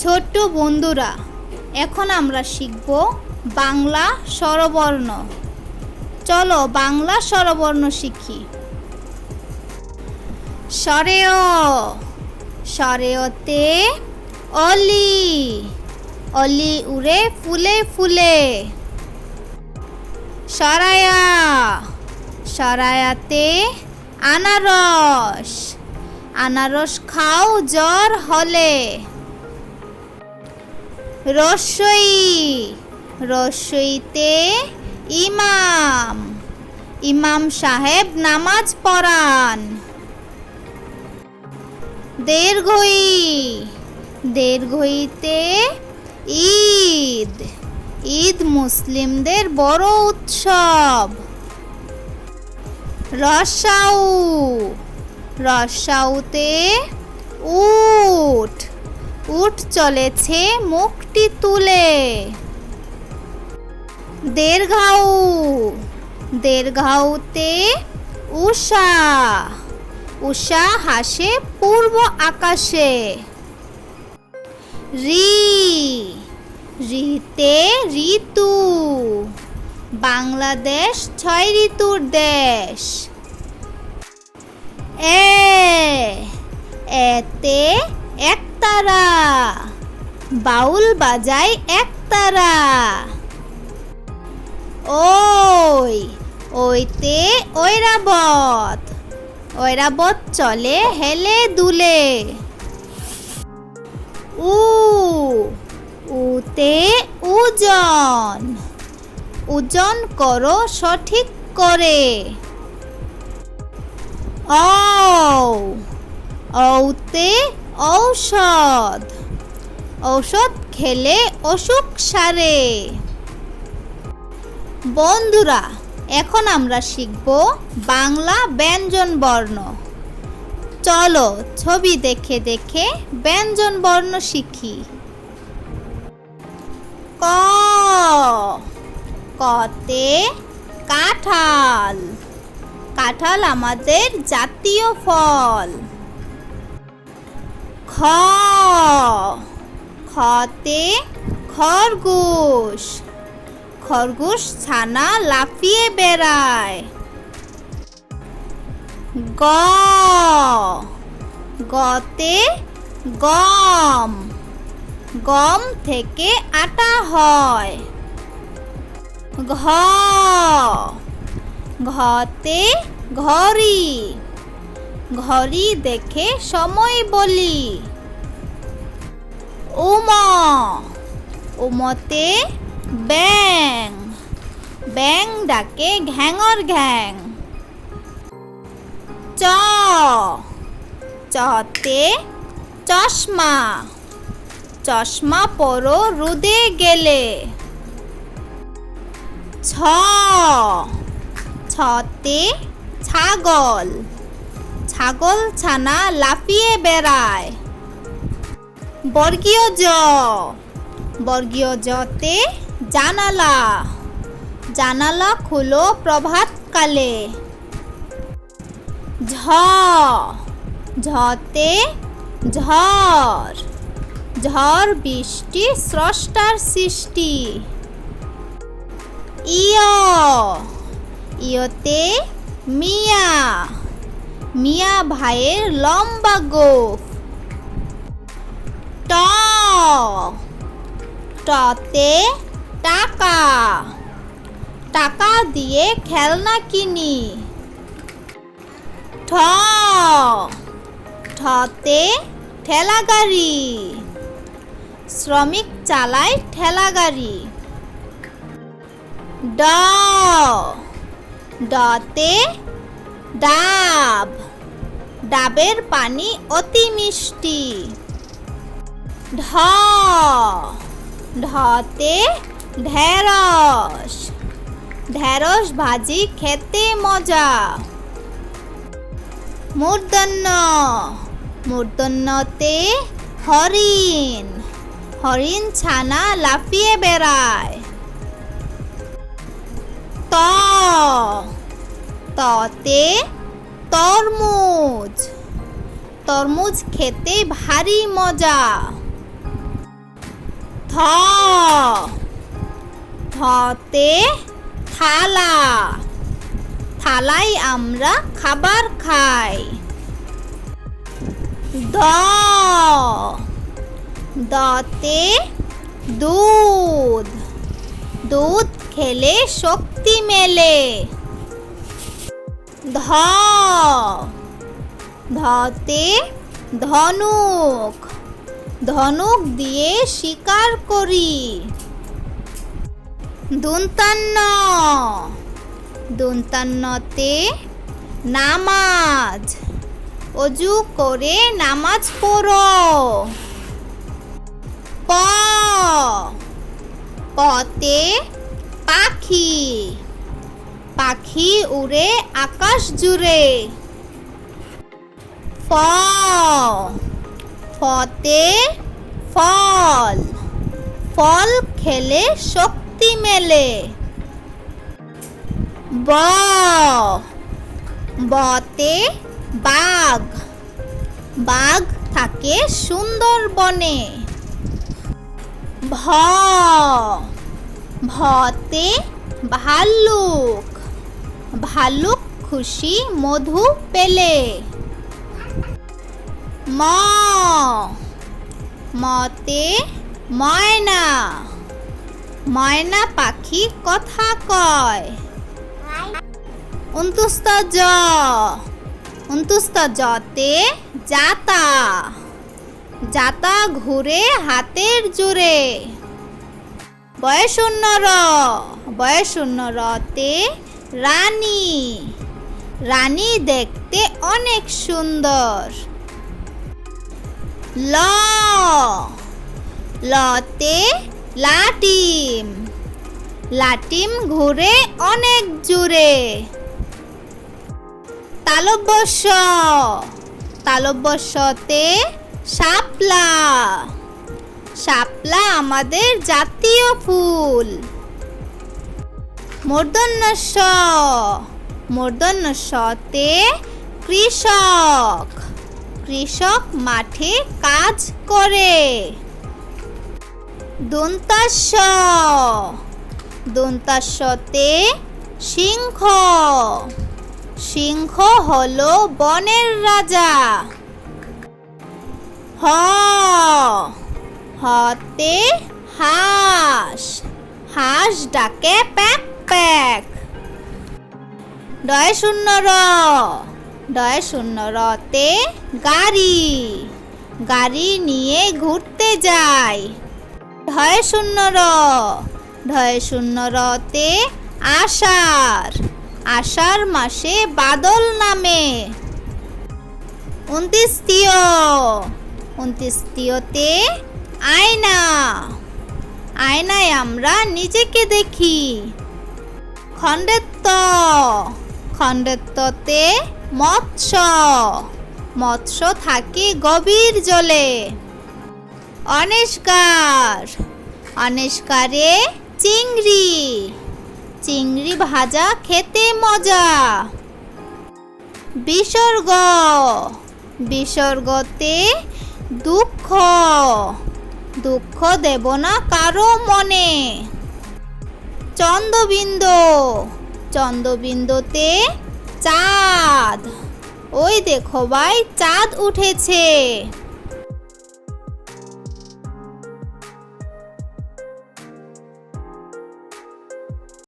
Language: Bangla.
ছোট্ট বন্ধুরা, এখন আমরা শিখব বাংলা স্বরবর্ণ। চলো বাংলা স্বরবর্ণ শিখি। স্বরেয়, স্বরেয়তে অলি, অলি উড়ে ফুলে ফুলে। সরায়া, সরায়াতে আনারস, আনারস খাও জ্বর হলে। রস্বই, রস্বইতে ইমাম, ইমাম সাহেব নামাজ পড়ান। দীর্ঘই, দীর্ঘইতে ঈদ, ঈদ মুসলিমদের বড় উৎসব। রসাউ, রসাউতে উট, উট চলেছে মুখটি তুলে। দীর্ঘাউ, দীর্ঘাউতে উষা, উষা হাসে পূর্ব আকাশে। রি, রিতে ঋতু, বাংলাদেশ 6 ঋতুর দেশ। এতে একতারা, বাউল বাজায় একতারা। ওই, ওইতে ঐরাবত, ঐরাবত চলে হেলে দুলে। উ, উতে ওজন, ওজন করো সঠিক করে। ঔ, ঔতে ঔষধ, ঔষধ খেলে অসুখ সারে। বন্ধুরা, এখন আমরা শিখব বাংলা ব্যঞ্জন বর্ণ। চলো ছবি দেখে দেখে ব্যঞ্জন বর্ণ শিখি। ক, কতে কাঁঠাল, কাঁঠাল আমাদের জাতীয় ফল। খ, খতে খরগোশ, খরগোশ ছানা লাফিয়ে বেড়ায়। গ, গতে গম, গম থেকে আটা হয়। ঘ, ঘতে ঘড়ি, ঘড়ি দেখে সময় বলি। উম, উমতে ব্যাং, ব্যাং ডাকে ঘ্যাঙর ঘ্যাং। চ, চতে চশমা, চশমা পরো রোদে গেলে। ছ, ছতে ছাগল, ছাগল ছানা লাফিয়ে বেড়ায়। বর্গীয় জ, বর্গীয় জতে জানালা, জানালা খুলো প্রভাতকালে। ঝ, ঝতে ঝড়, ঝড় বৃষ্টি স্রষ্টার সৃষ্টি। ইয়, ইয়তে মিয়া, মিয়া ভাইয়ের লম্বা গোঁফ। ট, টতে টাকা, টাকা দিয়ে খেলনা কিনি। ঠ, ঠতে ঠেলাগাড়ি, শ্রমিক চালায় ঠেলাগাড়ি। ড, ডতে ডাব, ডাবের পানি অতি মিষ্টি। ঢ, ঢতে ঢেঁড়স, ঢেঁড়স ভাজি খেতে মজা। মূর্ধন্য, মূর্ধন্যতে হরিণ, হরিণ ছানা লাফিয়ে বেড়ায়। ত, ততে তরমুজ, তরমুজ খেতে ভারী মজা। ধতে থালা, থালায় আমরা খাবার খাই। দতে দুধ, দুধ খেলে শক্তি মেলে। ধতে ধনুক, ধনুক দিয়ে শিকার করি। দন্তান্নতে নামাজ, অজু করে নামাজ পড়ো। পতে পাখি, পাখি উড়ে আকাশ জুড়ে। ফতে ফল, ফল খেলে শক্তি মেলে। বতে বাঘ, বাঘ থাকে সুন্দরবনে। ভতে ভাল্লুক, ভাল্লুক খুশি মধু পেলে। মতে ময়না, ময়না পাখি কথা কয়। জতে জাতা, জাতা ঘুরে হাতের জোরে। রতে রানী, রানী দেখতে অনেক সুন্দর। লতে লাটিম, লাটিম ঘুরে অনেক জোরে। তালব্যস্যতে শাপলা, শাপলা আমাদের জাতীয় ফুল। মূর্ধন্যতে কৃষক, কৃষক মাঠে কাজ করে। দন্তাস্যতে সিংহ, সিংহ হলো বনের রাজা। হতে হাঁস, হাঁস ডাকে প্যাক প্যাক। রতে গাড়ি, গাড়ি নিয়ে ঘুরতে যায়। রতে আষাঢ়, আষাঢ় মাসে বাদল নামে। 29তে আয়না, আয়নায় আমরা নিজেকে দেখি। খণ্ডেত্বতে মৎস্য, মৎস্য থাকে গভীর জলে। অনেস্কারে চিংড়ি, চিংড়ি ভাজা খেতে মজা। বিসর্গতে দুঃখ, দুঃখ দেব না কারো মনে। চন্দ্রবিন্দুতে চাঁদ, ওই দেখো ভাই চাঁদ উঠেছে।